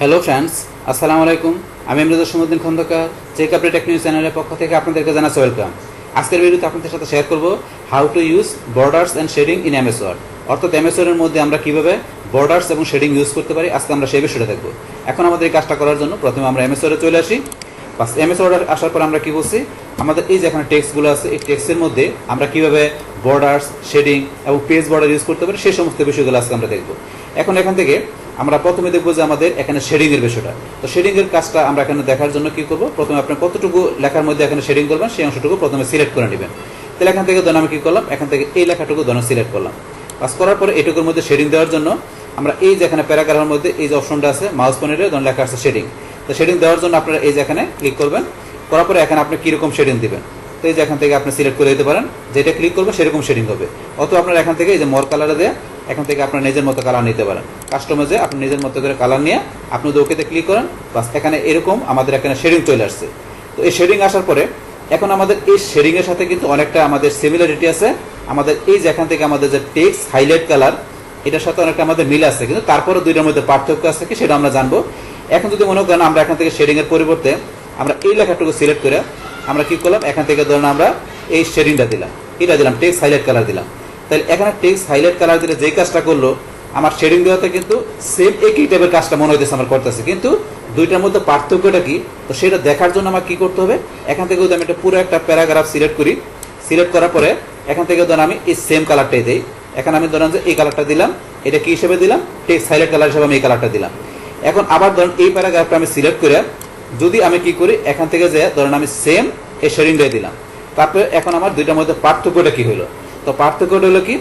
Hello friends, আসসালামু আলাইকুম। আমি Imraj সমুদ্দিন Khandakar checkup tech news চ্যানেলের পক্ষ থেকে আপনাদেরকে জানাচ্ছি ওয়েলকাম। আজকের ভিডিওতে আপনাদের সাথে শেয়ার করব how to use borders and shading in MS Word. অর্থাৎ এমএস ওয়ার্ডের মধ্যে আমরা কীভাবে বর্ডার্স এবং শেডিং ইউজ করতে পারি, আজকে আমরা সেই বিষয়টা দেখব। এখন আমাদের এই কাজটা করার জন্য প্রথমে আমরা এমএস ওয়ার্ডে চলে আসি। বাস এমএস ওয়ার্ডে আসার পর আমরা কী বলছি, আমাদের এই যে এখানে টেক্সটগুলো আছে, এই টেক্সটের মধ্যে আমরা কীভাবে বর্ডার্স, শেডিং এবং পেজ বর্ডার ইউজ করতে পারি সেই সমস্ত বিষয়গুলো আজকে আমরা দেখব। এখন এখান থেকে আমরা প্রথমে দেখবো যে আমাদের এখানে শেডিংয়ের বিষয়টা। তো শেডিংয়ের কাজটা আমরা এখানে দেখার জন্য কী করবো, প্রথমে আপনি কতটুকু লেখার মধ্যে এখানে শেডিং করবেন সেই অংশটুকু প্রথমে সিলেক্ট করে নেবেন। তাহলে এখান থেকে ধরুন আমি কী করলাম, এখান থেকে এই লেখাটুকু ধরুন সিলেক্ট করলাম। কাজ করার পরে এটুকুর মধ্যে শেডিং দেওয়ার জন্য আমরা এই যে এখানে প্যারাগ্রাফের মধ্যে এই যে অপশনটা আছে মাউস পয়েন্টারে ধরুন লেখা আছে শেডিং। তো শেডিং দেওয়ার জন্য আপনারা এই যে এখানে ক্লিক করবেন, করার পরে এখানে আপনি কীরকম শেডিং দেবেন। তো এই যে এখান থেকে আপনি সিলেক্ট করে দিতে পারেন, যেটা ক্লিক করবে সেরকম শেডিং হবে। অথবা আপনার এখান থেকে এই যে মর কালারে দেয়, এখান থেকে আপনার নিজের মতো কালার নিতে পারেন। কাস্টমাইজে আপনি নিজের মতো করে কালার নিয়ে আপনি যদি ওকেতে ক্লিক করেন, বাস এখানে এরকম আমাদের এখানে শেডিং চলে আসছে। তো এই শেডিং আসার পরে এখন আমাদের এই শেডিংয়ের সাথে কিন্তু অনেকটা আমাদের সিমিলারিটি আছে। আমাদের এই যে এখান থেকে আমাদের যে টেক্সট হাইলাইট কালার, এটার সাথে অনেকটা আমাদের মিল আছে, কিন্তু তারপরে দুইটার মধ্যে পার্থক্য আছে কি সেটা আমরা জানবো। এখন যদি মনে করেন আমরা এখান থেকে শেডিংয়ের পরিবর্তে আমরা এই লেখাটুকু সিলেক্ট করে আমরা কি করলাম, এখান থেকে ধরুন আমরা এই শেডিংটা দিলাম, এটা দিলাম টেক্সট হাইলাইট কালার দিলাম। তাহলে এখানে টেক্সট হাইলাইট কালার দিলে যেই কাজটা করলো, আমার শেডিং দেওয়াতে কিন্তু সেম একই টাইপের কাজটা মনে হইতেছে আমার করতেছে, কিন্তু দুইটার মধ্যে পার্থক্যটা কি, তো সেটা দেখার জন্য আমার কি করতে হবে, এখান থেকে যদি আমি এটা পুরো একটা প্যারাগ্রাফ সিলেক্ট করি, সিলেক্ট করার পরে এখান থেকে ধরুন আমি এই সেম কালারটাই দিই। এখানে আমি ধরুন যে এই কালারটা দিলাম, এটা কি হিসেবে দিলাম, টেক্সট হাইলাইট কালার হিসেবে আমি এই কালারটা দিলাম। এখন আবার ধরুন এই প্যারাগ্রাফটা আমি সিলেক্ট করে যদি আমি কি করি, এখান থেকে যে ধরুন আমি সেম এই শেডিংটাই দিলাম। তারপরে এখন আমার দুইটার মধ্যে পার্থক্যটা কি হলো, তো পার্থক্যটা হলো কি,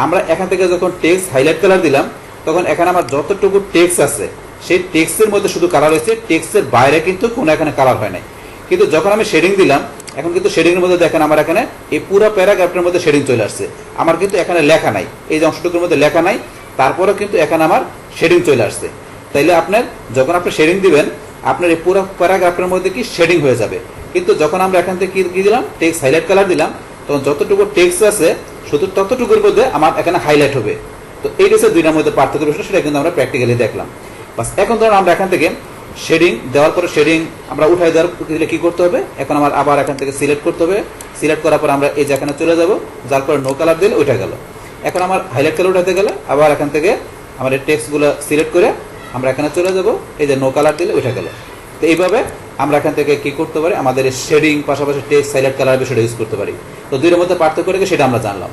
আমরা এখান থেকে যখন টেক্সট হাইলাইট কালার দিলাম তখন এখানে আমার যতটুকু টেক্সট আছে সেই টেক্সটের মধ্যে শুধু কালার হয়েছে, টেক্সটের বাইরে কিন্তু কোনো এখানে কালার হয় নাই। কিন্তু যখন আমি শেডিং দিলাম, এখন কিন্তু শেডিংয়ের মধ্যে দেখেন আমার এখানে এই পুরো প্যারাগ্রাফটার মধ্যে শেডিং চলে আসছে। আমার কিন্তু এখানে লেখা নাই, এই যে অংশটুকুর মধ্যে লেখা নাই, তারপরে কিন্তু এখানে আমার শেডিং চলে আসছে। তাইলে আপনার যখন আপনি শেডিং দিবেন, আপনার এই পুরো প্যারাগ্রাফের মধ্যে কি শেডিং হয়ে যাবে। কিন্তু যখন আমরা এখান থেকে কি দিলাম, টেক্সট হাইলাইট কালার দিলাম, তখন যতটুকু টেক্সট আছে শুধু ততটুকুর মধ্যে আমার এখানে হাইলাইট হবে। তো এই হচ্ছে দুইটার মধ্যে পার্থক্য বিষয়, সেটা কিন্তু আমরা প্র্যাকটিক্যালি দেখলাম। বাস এখন ধরুন আমরা এখান থেকে শেডিং দেওয়ার পরে শেডিং আমরা উঠাই দেওয়ার দিলে কি করতে হবে, এখন আমার আবার এখান থেকে সিলেক্ট করতে হবে। সিলেক্ট করার পর আমরা এই যে এখানে চলে যাব, যার পরে নো কালার দিলে উঠে গেল। এখন আমার হাইলাইট কালার উঠাতে গেলে আবার এখান থেকে আমার এই টেক্সটগুলো সিলেক্ট করে আমরা এখানে চলে যাব, এই যে নো কালার দিলে উঠে গেল। তো এইভাবে আমরা এখান থেকে কি করতে পারি, আমাদের শেডিং পাশাপাশি টেক্সট হাইলাইট কালার বিষয়টা ইউজ করতে পারি। তো দুইয়ের মধ্যে পার্থক্য রেখে সেটা আমরা জানলাম।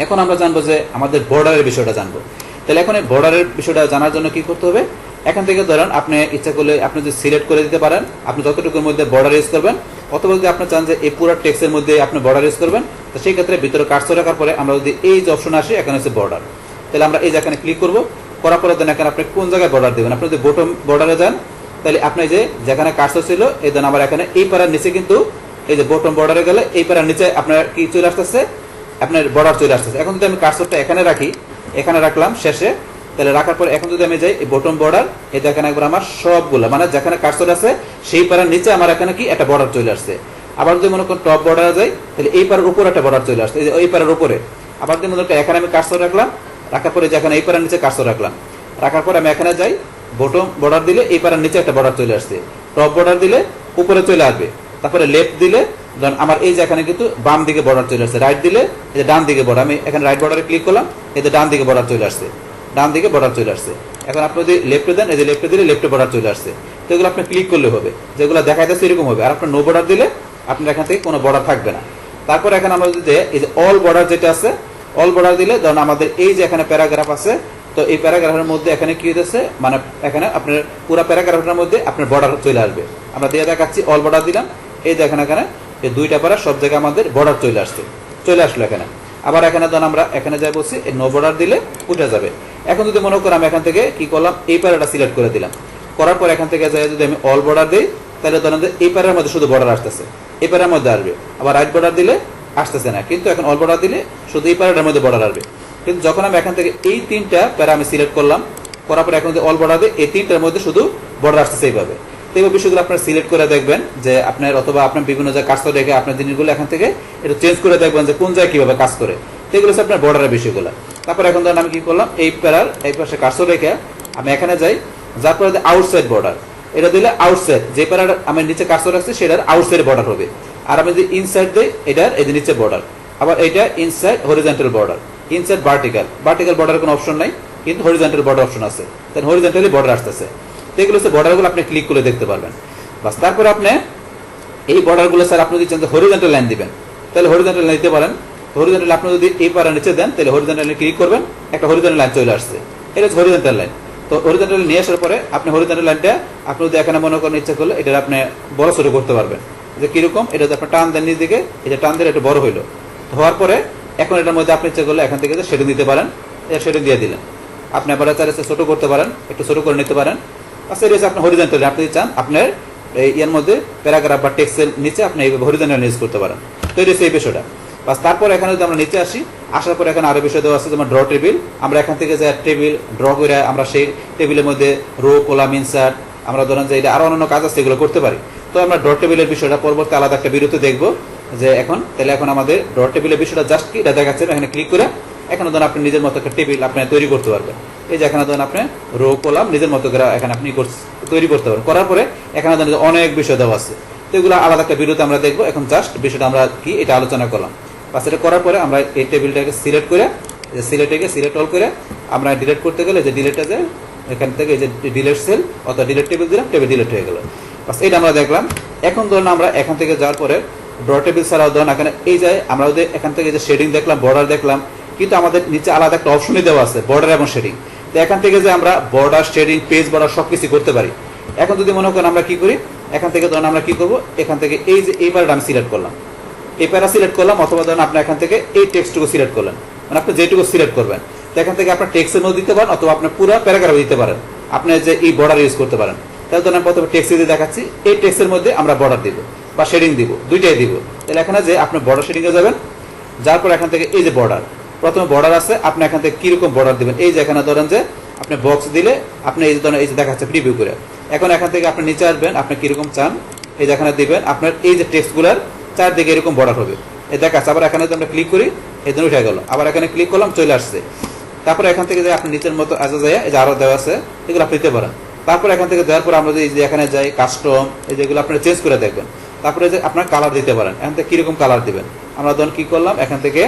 এখন আমরা জানবো যে আমাদের বর্ডারের বিষয়টা জানবো। তাহলে এখন এই বর্ডারের বিষয়টা জানার জন্য কি করতে হবে, এখান থেকে ধরেন আপনি ইচ্ছা করলে আপনি যদি সিলেক্ট করে দিতে পারেন আপনি যতটুকুর মধ্যে বর্ডার ইউজ করবেন, অথবা যদি আপনি চান যে এই পুরো টেক্সটের মধ্যে আপনি বর্ডার ইউজ করবেন, তো সেই ক্ষেত্রে ভিতরে কার্সর রাখার পরে আমরা যদি এই যে অপশন আসি, এখানে হচ্ছে বর্ডার। তাহলে আমরা এই যে এখানে ক্লিক করবো, করার পরে দেন এখানে আপনি কোন জায়গায় বর্ডার দেবেন। আপনি যদি বটম বর্ডারে যান, তাহলে আপনি যে যেখানে কার্সর ছিল এই দেন আমার এখানে এই পাড়ার নিচে কিন্তু এই যে বটম বর্ডারে গেলে এই পাড়ার নিচে আপনার কি চলে আসতেছে, আপনার বর্ডার চলে আসতেছে। এখন যদি আমি কার্সরটা এখানে রাখি, এখানে রাখলাম শেষে, তাহলে রাখার পর এখন যদি আমি যাই এই বটম বর্ডার, এই দেখেন একবার আমার সবগুলো মানে যেখানে কার্সর আছে সেই পাড়ার নিচে আমার এখানে কি একটা বর্ডার চলে আসছে। আবার যদি মনে করেন টপ বর্ডারে যাই, তাহলে এই পাড়ার উপরে একটা বর্ডার চলে আসছে, এই পাড়ার উপরে। আবার যদি মনে করেন এখানে আমি কার্সর রাখলাম, রাখার পরে যেখানে এই পাড়ার নিচে কার্সর রাখলাম, রাখার পরে আমি এখানে যাই, বটম বর্ডার দিলে এই পাড়ার নিচে একটা বর্ডার চলে আসছে, টপ বর্ডার দিলে উপরে চলে আসবে, তারপরে লেফট দিলে ধরুন আমার এই যে এখানে কিন্তু বাম দিকে বর্ডার চলে আসছে, রাইট দিলে এই যে ডান দিকে বর্ডার, আমি এখানে রাইট বর্ডারে ক্লিক করলাম, এই যে ডান দিকে বর্ডার চলে আসছে, ডান দিকে বর্ডার চলে আসছে। এখন আপনি যদি লেফটে দেন, এই যে লেফটে দিলে লেফটে বর্ডার চলে আসছে। তো এগুলো আপনি ক্লিক করলে হবে, যেগুলো দেখাইতেছে এরকম হবে। আর আপনার নো বর্ডার দিলে আপনার এখান থেকে কোনো বর্ডার থাকবে না। তারপর এখানে আমরা যদি এই যে অল বর্ডার যেটা আছে, অল বর্ডার দিলে ধরুন আমাদের এই যে এখানে প্যারাগ্রাফ আছে, তো এই প্যারাগ্রাফের মধ্যে এখানে কি হইতেছে, মানে এখানে আপনার পুরো প্যারাগ্রাফের মধ্যে আপনার বর্ডার চলে আসবে। আমরা দিয়ে দেখাচ্ছি, অল বর্ডার দিলাম, এই দেখেন এখানে এই দুইটা প্যারা সব জায়গায় আমাদের বর্ডার চলে আসলো এখানে। আবার এখানে ধরুন আমরা এখানে যাই বলছি, এই নো বর্ডার দিলে উঠে যাবে। এখন যদি মনে করি আমি এখান থেকে কি করলাম, এই প্যারাটা সিলেক্ট করে দিলাম, করার পর এখান থেকে যাই যদি আমি অল বর্ডার দিই, তাহলে ধরেন যে এই প্যারার মধ্যে শুধু বর্ডার আসতেছে, এই প্যারার মধ্যে আসবে। আবার রাইট বর্ডার দিলে আসতেছে না, কিন্তু এখন অল বর্ডার দিলে শুধু এই প্যারাটার মধ্যে বর্ডার আসবে। কিন্তু যখন আমি এখান থেকে এই তিনটা প্যারা আমি সিলেক্ট করলাম, করার পর এখন যদি অল বর্ডার দিই, এই তিনটার মধ্যে শুধু বর্ডার আসতেছে এইভাবে। তো এই বিষয়গুলো আপনার সিলেক্ট করে দেখবেন যে আপনার, অথবা আপনার বিভিন্ন জায়গায় কাজ করে রেখে আপনার জিনিসগুলো এখান থেকে এটা চেঞ্জ করে দেখবেন যে কোন জায়গায় কিভাবে কাজ করে। তো এগুলো হচ্ছে আপনার বর্ডারের বিষয়গুলো। তারপর এখন ধরেন আমি কি করলাম, এই প্যারার এই পাশে কার্সর রেখে আমি এখানে যাই, যার পরে আউটসাইড বর্ডার, এটা দিলে আউটসাইড, যে প্যারাটা আমি নিচে কার্সর রাখছি সেটার আউটসাইড বর্ডার হবে। আর আমি যদি ইনসাইড দিই এটার এই যে নিচে বর্ডার। আবার এটা inside horizontal border, inside vertical, vertical border কোনো অপশন নাই, কিন্তু হরিজন্টাল বর্ডার অপশন আছে, তাহলে হরিজন্টালি বর্ডার আসতেছে। তো এগুলো হচ্ছে বর্ডারগুলো আপনি ক্লিক করে দেখতে পারবেন। বাস তারপরে আপনি এই বর্ডারগুলো স্যার আপনি যদি চান হরিজন্টাল লাইন দিবেন তাহলে হরিজন্টাল লাইন দিতে পারেন। হরিজন্টাল আপনি যদি এই পারা নিচে দেন তাহলে হরিজন্টাল লাইন ক্লিক করবেন, একটা হরিজন্টাল লাইন চলে আসছে, এটা হচ্ছে হরিজন্টাল লাইন। তো হরিজন্টাল নিয়ে আসার পরে আপনি হরিজন্টাল লাইনটা আপনি যদি এখানে মনে করেন ইচ্ছা করলে এটা আপনি বড় ছোট করতে পারবেন, যে কিরকম এটা যদি আপনি টান দেন নিচ দিকে, এটা টান দিলে একটু বড় হইলো। হওয়ার পরে এখন এটার মধ্যে আপনি ইচ্ছা করলে এখান থেকে শেডিং দিতে পারেন, এটা শেডিং দিয়ে দিলেন। আপনি আবার চাইলে ছোট করতে পারেন, একটু ছোট করে নিতে পারেন। আচ্ছা এটা হচ্ছে আপনার হরিজন্টাল, আপনি চান আপনার এর মধ্যে প্যারাগ্রাফ বা টেক্সটের নিচে আপনি এইভাবে হরিজন্টাল ইউজ করতে পারেন। তো এটা হচ্ছে এই বিষয়টা। বাস তারপর এখানে যদি আমরা নিচে আসি, আসার পর এখানে আরো বিষয় দেওয়া আছে যেমন ড্র টেবিল। আমরা এখান থেকে যে টেবিল ড্র করে আমরা সেই টেবিলের মধ্যে রো কলাম ইনসার্ট, আমরা ধরেন যে এটা আরো অন্যান্য কাজ আছে এগুলো করতে পারি। তো আমরা ড্র টেবিলের বিষয়টা পরবর্তী আলাদা একটা বিরতি দেখবো যে এখন তাহলে এখন আমাদের ড্র টেবিলের বিষয়টা জাস্ট কি এটা দেখাচ্ছে, এখানে ক্লিক করে এখানে ধরুন আপনি নিজের মতো একটা টেবিল আপনি তৈরি করতে পারবেন। এই যে এখানে ধরুন আপনি রো কলাম নিজের মতো করে এখানে আপনি তৈরি করতে পারবেন। করার পরে এখানে ধরুন অনেক বিষয় দেওয়া আছে, তো এগুলো আলাদা একটা বিরতি আমরা দেখবো। এখন জাস্ট বিষয়টা আমরা কি এটা আলোচনা করলাম। বাস এটা করার পরে আমরা এই টেবিলটাকে সিলেক্ট করে সিলেক্ট অল করে আমরা ডিলিট করতে গেলে যে ডিলিটটা যায় এখান থেকে এই যে ডিলিট সেল অথবা ডিলিট টেবিল দিলাম, টেবিল ডিলিট হয়ে গেল। বাস এটা আমরা দেখলাম। এখন ধরুন আমরা এখান থেকে যাওয়ার পরে ড্র টেবিল ছাড়াও ধরুন এখানে এই যায় আমরা এখান থেকে যে শেডিং দেখলাম, বর্ডার দেখলাম, কিন্তু আমাদের নিচে আলাদা একটা অপশনই দেওয়া আছে বর্ডার এবং শেডিং। তো এখান থেকে যে আমরা বর্ডার শেডিং পেজ বর্ডার সবকিছু করতে পারি। এখন যদি মনে করেন আমরা কি করি, এখান থেকে ধরুন আমরা কি করবো, এখান থেকে এই যে এই প্যারাটা আমি সিলেক্ট করলাম, এই প্যারা সিলেক্ট করলাম, অথবা ধরুন আপনি এখান থেকে এই টেক্সটটুকু সিলেক্ট করলেন, মানে আপনি যেটুকু সিলেক্ট করবেন। তো এখান থেকে আপনার টেক্সটের মধ্যে দিতে পারেন অথবা আপনি পুরো প্যারাগ্রাফ দিতে পারেন, আপনি যে এই বর্ডার ইউজ করতে পারেন। তাহলে ধরুন আমি প্রথমে টেক্সট দিয়ে দেখাচ্ছি, এই টেক্সটের মধ্যে আমরা বর্ডার দিব বা শেডিং দিব, দুইটাই দিব। তাহলে এখানে যে আপনি বর্ডার শেডিংয়ে যাবেন, যার পর এখান থেকে এই যে বর্ডার, প্রথমে বর্ডার আছে, আপনি এখান থেকে কিরকম বর্ডার দিবেন। এই যে এখানে ধরেন যে আপনি বক্স দিলে আপনি এই যে ধরেন এই যে দেখাচ্ছে প্রিভিউ করে, এখন এখান থেকে আপনি নিচে আসবেন, আপনি কিরকম চান এই যে এখানে দিবেন। আপনার এই যে টেক্সটগুলোর চারদিকে এরকম বর্ডার হবে, এই দেখাচ্ছে। আবার এখানে আমরা ক্লিক করি, এই জন্য উঠে গেল। আবার এখানে ক্লিক করলাম, চলে আসছে। তারপরে এখান থেকে যে আপনি নিচের মতো আসা যায়, এই যে আরো দেওয়া আছে, এগুলো আপনি দিতে পারেন। তারপর এখান থেকে দেওয়ার পর আমরা যদি এখানে যাই কাস্টম, এই যেগুলো আপনারা চেঞ্জ করে দেখবেন। তারপরে যে আপনার কালার দিতে পারেন, এখান থেকে কিরকম কালার দিবেন। আমরা ধরুন কি করলাম, এখান থেকে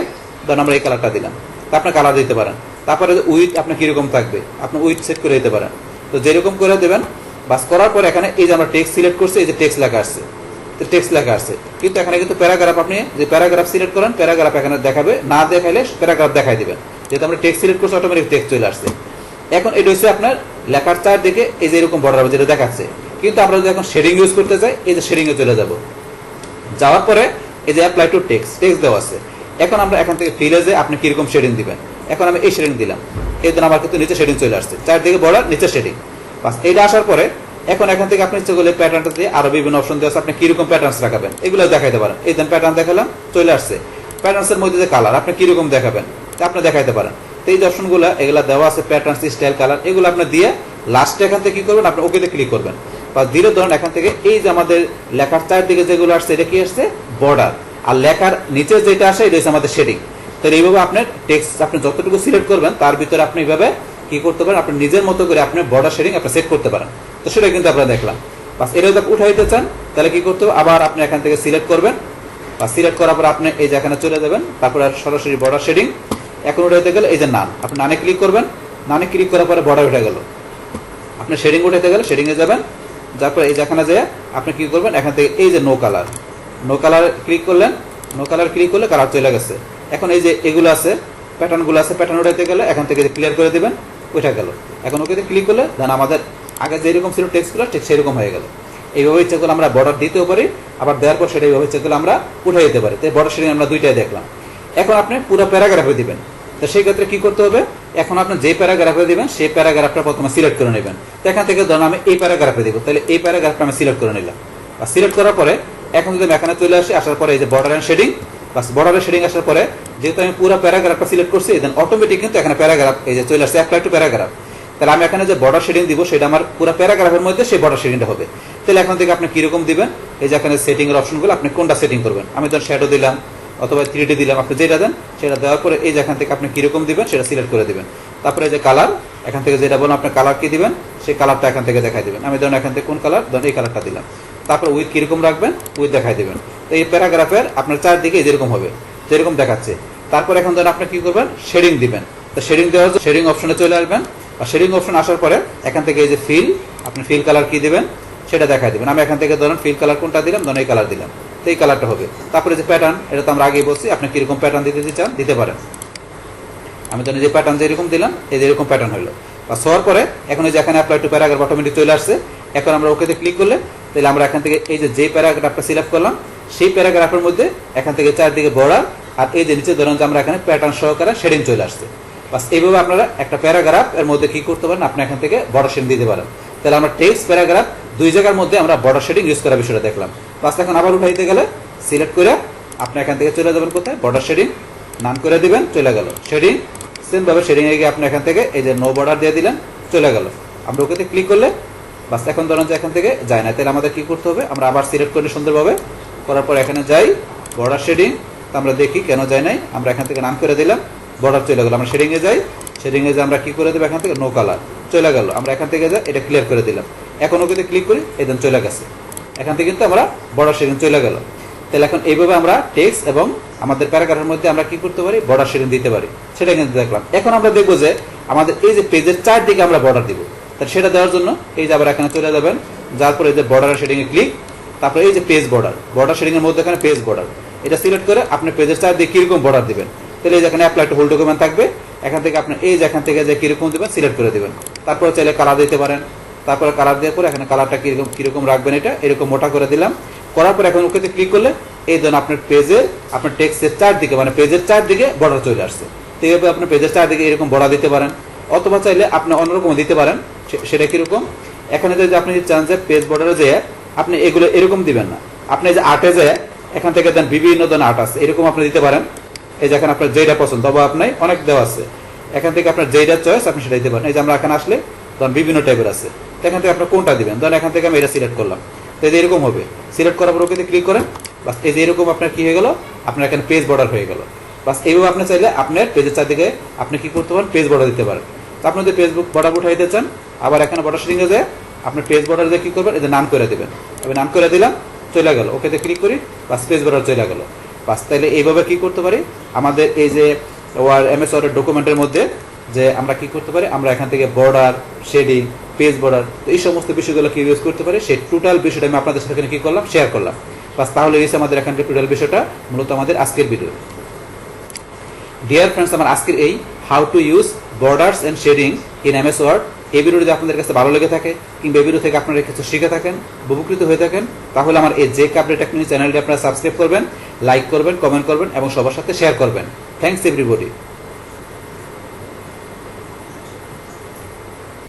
ধরুন আমরা এই কালারটা দিলাম, তা আপনি কালার দিতে পারেন। তারপরে উইথ আপনার কিরকম থাকবে, আপনি উইথ সেট করে দিতে পারেন। তো যেরকম করে দেবেন, বাস করার পর এখানে এই যে আমরা টেক্সট সিলেক্ট করছি, এই যে টেক্সট লেখা আসছে, টেক্সট লেখা আসছে, কিন্তু এখানে কিন্তু প্যারাগ্রাফ আপনি যে প্যারাগ্রাফ সিলেক্ট করেন, প্যারাগ্রাফ এখানে দেখাবে, না দেখাইলে প্যারাগ্রাফ দেখাই দিবেন। যেহেতু আমরা টেক্সট সিলেক্ট করছি অটোমেটিক টেক্সট চলে আসছে। এখন এটা হচ্ছে আপনার লেখার চারদিকে এই যে এরকম বর্ডার হবে যেটা দেখাচ্ছে, কিন্তু আমরা যদি এখন শেডিং ইউজ করতে চাই, এই যে শেডিং এ চলে যাব। যাওয়ার পরে এই যে অ্যাপ্লাই টু টেক্সট দেওয়া আছে। এখন আমরা এখান থেকে ফিলে যে আপনি কিরকম শেডিং দিবেন, এখন আমি এই শেডিং দিলাম, এই জন্য আমার কিন্তু নিচে শেডিং চলে আসছে, চারদিকে বর্ডার নিচে শেডিং। বাস এইটা আসার পরে এখন এখান থেকে আপনি ইচ্ছে করলে প্যাটার্নটা দিয়ে আরো বিভিন্ন অপশন দেওয়া আছে, আপনি কিরকম প্যাটার্নস রাখাবেন এগুলো দেখাইতে পারেন। এই দেন প্যাটার্ন দেখালাম, চলে আসছে। প্যাটার্নসের মধ্যে যে কালার আপনি কিরকম দেখাবেন আপনি দেখাইতে পারেন। তো এই যে অপশনগুলো এগুলো দেওয়া আছে, প্যাটার্নস, স্টাইল, কালার, এগুলো আপনি দিয়ে লাস্টে এখান থেকে কি করবেন, আপনি ওকেতে ক্লিক করবেন। বা ধীরে ধরুন এখান থেকে এই যে আমাদের লেখার চারদিকে যেগুলো আসছে এটা কি আসছে বর্ডার, আর লেখার নিচে যেটা আসে এটা হচ্ছে আমাদের শেডিং। তো এইভাবে আপনার টেক্সট আপনি যতটুকু সিলেক্ট করবেন তার ভিতরে আপনি এইভাবে কি করতে পারেন, আপনি নিজের মতো করে আপনি বর্ডার শেডিং আপনি সেট করতে পারেন। তো সেটা কিন্তু আপনারা দেখলাম। বাস এটা যদি উঠাইতে চান তাহলে কি করতে হবে, আবার আপনি এখান থেকে সিলেক্ট করবেন, বা সিলেক্ট করার পর আপনি এই যে এখানে চলে যাবেন, তারপরে সরাসরি বর্ডার শেডিং। এখন উঠাইতে গেলে এই যে নান, আপনি নানে ক্লিক করবেন, নানে ক্লিক করার পরে বর্ডার উঠে গেল। আপনি শেডিং উঠাইতে গেলে শেডিং এ যাবেন, তারপরে এই যে এখানে যেয়ে আপনি কি করবেন, এখান থেকে এই যে নো কালার ক্লিক করলেন, নো কালার ক্লিক করলে কালার চলে গেছে। এখন এই যে এগুলো আছে প্যাটার্নগুলো আছে, প্যাটার্ন উঠাইতে গেলে এখান থেকে ক্লিয়ার করে দিবেন, উঠে গেল। এখন ওকে ক্লিক করলে দেন আমাদের আগে যেরকম ছিল টেক্সটগুলো ঠিক সেরকম হয়ে গেল। এইভাবে ইচ্ছা করলে আমরা বর্ডার দিতেও পারি, আবার দেওয়ার পর সেটা এইভাবে ইচ্ছা করলে আমরা উঠে দিতে পারি। তাই বর্ডার শেডিং আমরা দুইটাই দেখলাম। এখন আপনি পুরো প্যারাগ্রাফে দিবেন, তো সেই ক্ষেত্রে কি করতে হবে, এখন আপনি যে প্যারাগ্রাফে দিবেন সেই প্যারাগ্রাফটা প্রথমে সিলেক্ট করে নেবেন। তো এখান থেকে ধরুন আমি এই প্যারাগ্রাফে দিব, তাহলে এই প্যারাগ্রাফটা আমি সিলেক্ট করে নিলাম। বা সিলেক্ট করার পরে এখন যদি আমি এখানে চলে আসি, আসার পরে এই যে বর্ডার এন্ড শেডিং, বাস বর্ডারের শেডিং আসার পরে যেহেতু আমি পুরো প্যারাগ্রাফটা সিলেক্ট করছি, দেন অটোমেটিক কিন্তু এখানে প্যারাগ্রাফ এই যে চলে আসছে, অ্যাপ্লাই টু প্যারাগ্রাফ। তাহলে আমি এখানে যে বর্ডার শেডিং দিব সেটা আমার পুরো প্যারাগ্রাফের মধ্যে সেই বর্ডার শেডিংটা হবে। তাহলে এখন থেকে আপনি কিরকম দিবেন, এই যে এখানে সেটিং এর অপশনগুলো আপনি কোনটা সেটিং করবেন, আমি ধরুন শ্যাডো দিলাম অথবা 3D দিলাম, আপনি যেটা দেন সেটা দেওয়ার পরে এই যে এখান থেকে আপনি কিরকম দিবেন সেটা সিলেক্ট করে দিবেন। তারপরে যে কালার, এখান থেকে যেটা বললাম আপনি কালার কি দিবেন, সেই কালারটা এখান থেকে দেখাই দিবেন। আমি ধরুন এখান থেকে কোন কালার, ধরুন এই কালারটা দিলাম। তারপর উইথ কিরকম রাখবেন, উইথ দেখাই দিবেন। তো এই প্যারাগ্রাফের আপনার চারদিকে যেরকম হবে, যেরকম দেখাচ্ছে। তারপর এখন ধরুন আপনি কি করবেন, শেডিং দিবেন। তো শেডিং দেওয়ার জন্য শেডিং অপশনে চলে আসবেন। আর শেডিং অপশন আসার পরে এখান থেকে এই যে ফিল, আপনি ফিল কালার কি দিবেন সেটা দেখাই দিবেন। আমি এখান থেকে ধরুন ফিল কালার কোনটা দিলাম, ধরুন এই কালার দিলাম। তো এই কালারটা হবে। তারপরে যে প্যাটার্ন, এটা তো আমরা আগেই বলছি, আপনি কিরকম প্যাটার্ন দিতে চান দিতে পারেন। আমি ধরেন যে প্যাটার্ন যেরকম দিলাম, এই যেরকম প্যাটার্ন হলো। বাস হওয়ার পরে এখন এই যে এখানে অ্যাপ্লাই টু প্যারাগ্রাফ অটোমেটিক চলে আসছে। এখন আমরা ওকেতে ক্লিক করলে তাহলে আমরা এখান থেকে এই যে প্যারাগ্রাফটা সিলেক্ট করলাম, সেই প্যারাগ্রাফের মধ্যে এখান থেকে চারদিকে বর্ডার, আর এই যে নিচে ধরুন যে আমরা এখানে প্যাটার্ন সহকারে শেডিং চলে আসছে। বাস এইভাবে আপনারা একটা প্যারাগ্রাফ এর মধ্যে কি করতে পারেন, আপনি এখান থেকে বর্ডার শেডিং দিতে পারেন। তাহলে আমরা টেক্সট প্যারাগ্রাফ দুই জায়গার মধ্যে আমরা বর্ডার শেডিং ইউজ করার বিষয়টা দেখলাম। বাস এখন আবার উঠাইতে গেলে সিলেক্ট করে আপনি এখান থেকে চলে যাবেন কোথায়, বর্ডার শেডিং, নাম করে দিবেন, চলে গেল শেডিং। সেম ভাবে শেডিং এ গিয়ে আপনি এখান থেকে এই যে নো বর্ডার দিয়ে দিলেন, চলে গেল। আমরা ওকেতে ক্লিক করলে বাস এখন ধরুন যে এখান থেকে যায় না, তাহলে আমাদের কি করতে হবে, আমরা আবার সিলেক্ট করে সুন্দরভাবে করার পর এখানে যাই বর্ডার শেডিং। আমরা দেখি কেন যায় নাই, আমরা এখান থেকে নাম করে দিলাম, বর্ডার চলে গেল। আমরা শেডিং এ যাই, শেডিং এ যে আমরা কি করে দেবো, এখান থেকে নো কালার, চলে গেল। আমরা এখান থেকে যাই, এটা ক্লিয়ার করে দিলাম। এখন ওকেতে ক্লিক করি, এদিন চলে গেছে। এখান থেকে কিন্তু আমরা বর্ডার শেডিং চলে গেল। তাহলে এখন এইভাবে আমরা টেক্সট এবং আমাদের প্যারাগ্রাফের মধ্যে আমরা কি করতে পারি, বর্ডার শেডিং দিতে পারি, সেটা কিন্তু দেখলাম। এখন আমরা দেখবো যে আমাদের এই যে পেজের চারদিকে আমরা বর্ডার দিব। তাহলে সেটা দেওয়ার জন্য এই যে আবার এখানে চলে যাবেন, যার পরে এই যে বর্ডার শেডিং এ ক্লিক, তারপরে এই যে পেজ বর্ডার, বর্ডার শেডিং এর মধ্যে এখানে পেজ বর্ডার, এটা সিলেক্ট করে আপনি পেজের চারদিকে কিরকম বর্ডার দিবেন। তাহলে এই যে এখানে অ্যাপ্লাই টু হোল ডকুমেন্ট থাকবে, এখান থেকে আপনি এই যে এখান থেকে যে কিরকম দিবেন সিলেক্ট করে দিবেন। তারপরে চাইলে কালার দিতে পারেন। তারপরে কালার দেওয়ার পরে এখানে কালারটা কিরকম রাখবেন, এটা এরকম মোটা করে দিলাম। করার পর এখন ওকেতে ক্লিক করলে এই ধরুন আপনার পেজের, আপনার টেক্সটের চারদিকে মানে পেজের চারদিকে বর্ডার চলে আসছে। তো এইভাবে আপনার পেজের চারদিকে এরকম বর্ডার দিতে পারেন, অথবা চাইলে আপনি অন্যরকম দিতে পারেন। সেটা কিরকম, এখানে যদি আপনি চান যে পেজ বর্ডারে যেয়ে আপনি এগুলো এরকম দিবেন না, আপনি যে আর্টে যেয়ে এখান থেকে দেন বিভিন্ন ধরনের আর্ট আছে, এরকম আপনি দিতে পারেন। এই যে এখানে আপনার যেটা পছন্দ, তবে আপনার অনেক দেওয়া আছে, এখান থেকে আপনার যেটা চয়েস আপনি সেটা দিতে পারেন। এই যে আমরা এখানে আসলে ধরুন বিভিন্ন টাইপের আছে, এখান থেকে আপনার কোনটা দিবেন, ধরুন এখান থেকে আমি এটা সিলেক্ট করলাম। তো এই যে এরকম হবে, সিলেক্ট করার পর ওকে ক্লিক করেন, বাস এই যে এরকম আপনার কি হয়ে গেল, আপনার এখানে পেজ বর্ডার হয়ে গেল। বাস এইভাবে আপনি চাইলে আপনার পেজের চারদিকে আপনি কি করতে পারেন, পেজ বর্ডার দিতে পারেন। তো আপনি যদি ফেসবুক বর্ডার উঠাইতে চান, আবার এখানে বর্ডার শেডিং এ যায় আপনি পেজ বর্ডার দিয়ে কি করবেন, এই যে নাম করে দেবেন। আমি নাম করে দিলাম, চলে গেল। ওকেতে ক্লিক করি, বাস পেজ বর্ডার চলে গেল। বাস তাইলে এইভাবে কি করতে পারি, আমাদের এই যে এমএস ওয়ার্ড ডকুমেন্টের মধ্যে যে আমরা কি করতে পারি, আমরা এখান থেকে বর্ডার শেডিং, পেজ বর্ডার, এই সমস্ত বিষয়গুলো কি ইউজ করতে পারি, সেই টোটাল বিষয়টা আমি আপনাদের সাথে কি করলাম, শেয়ার করলাম। বাস তাহলে এই আমাদের এখানকার টোটাল বিষয়টা মূলত আমাদের আজকের ভিডিও। ডিয়ার ফ্রেন্ডস, আমার আজকের এই how to use borders and shading in MS Word, এই ভিডিও যদি আপনাদের কাছে ভালো লেগে থাকে কিংবা এই ভিডিও থেকে আপনারা কিছু শিখে থাকেন, উপকৃত হয়ে থাকেন, তাহলে আমার এই জেক আপডেট টেকনোলজি চ্যানেলটি আপনারা সাবস্ক্রাইব করবেন, লাইক করবেন, কমেন্ট করবেন এবং সবার সাথে শেয়ার করবেন। Thanks everybody.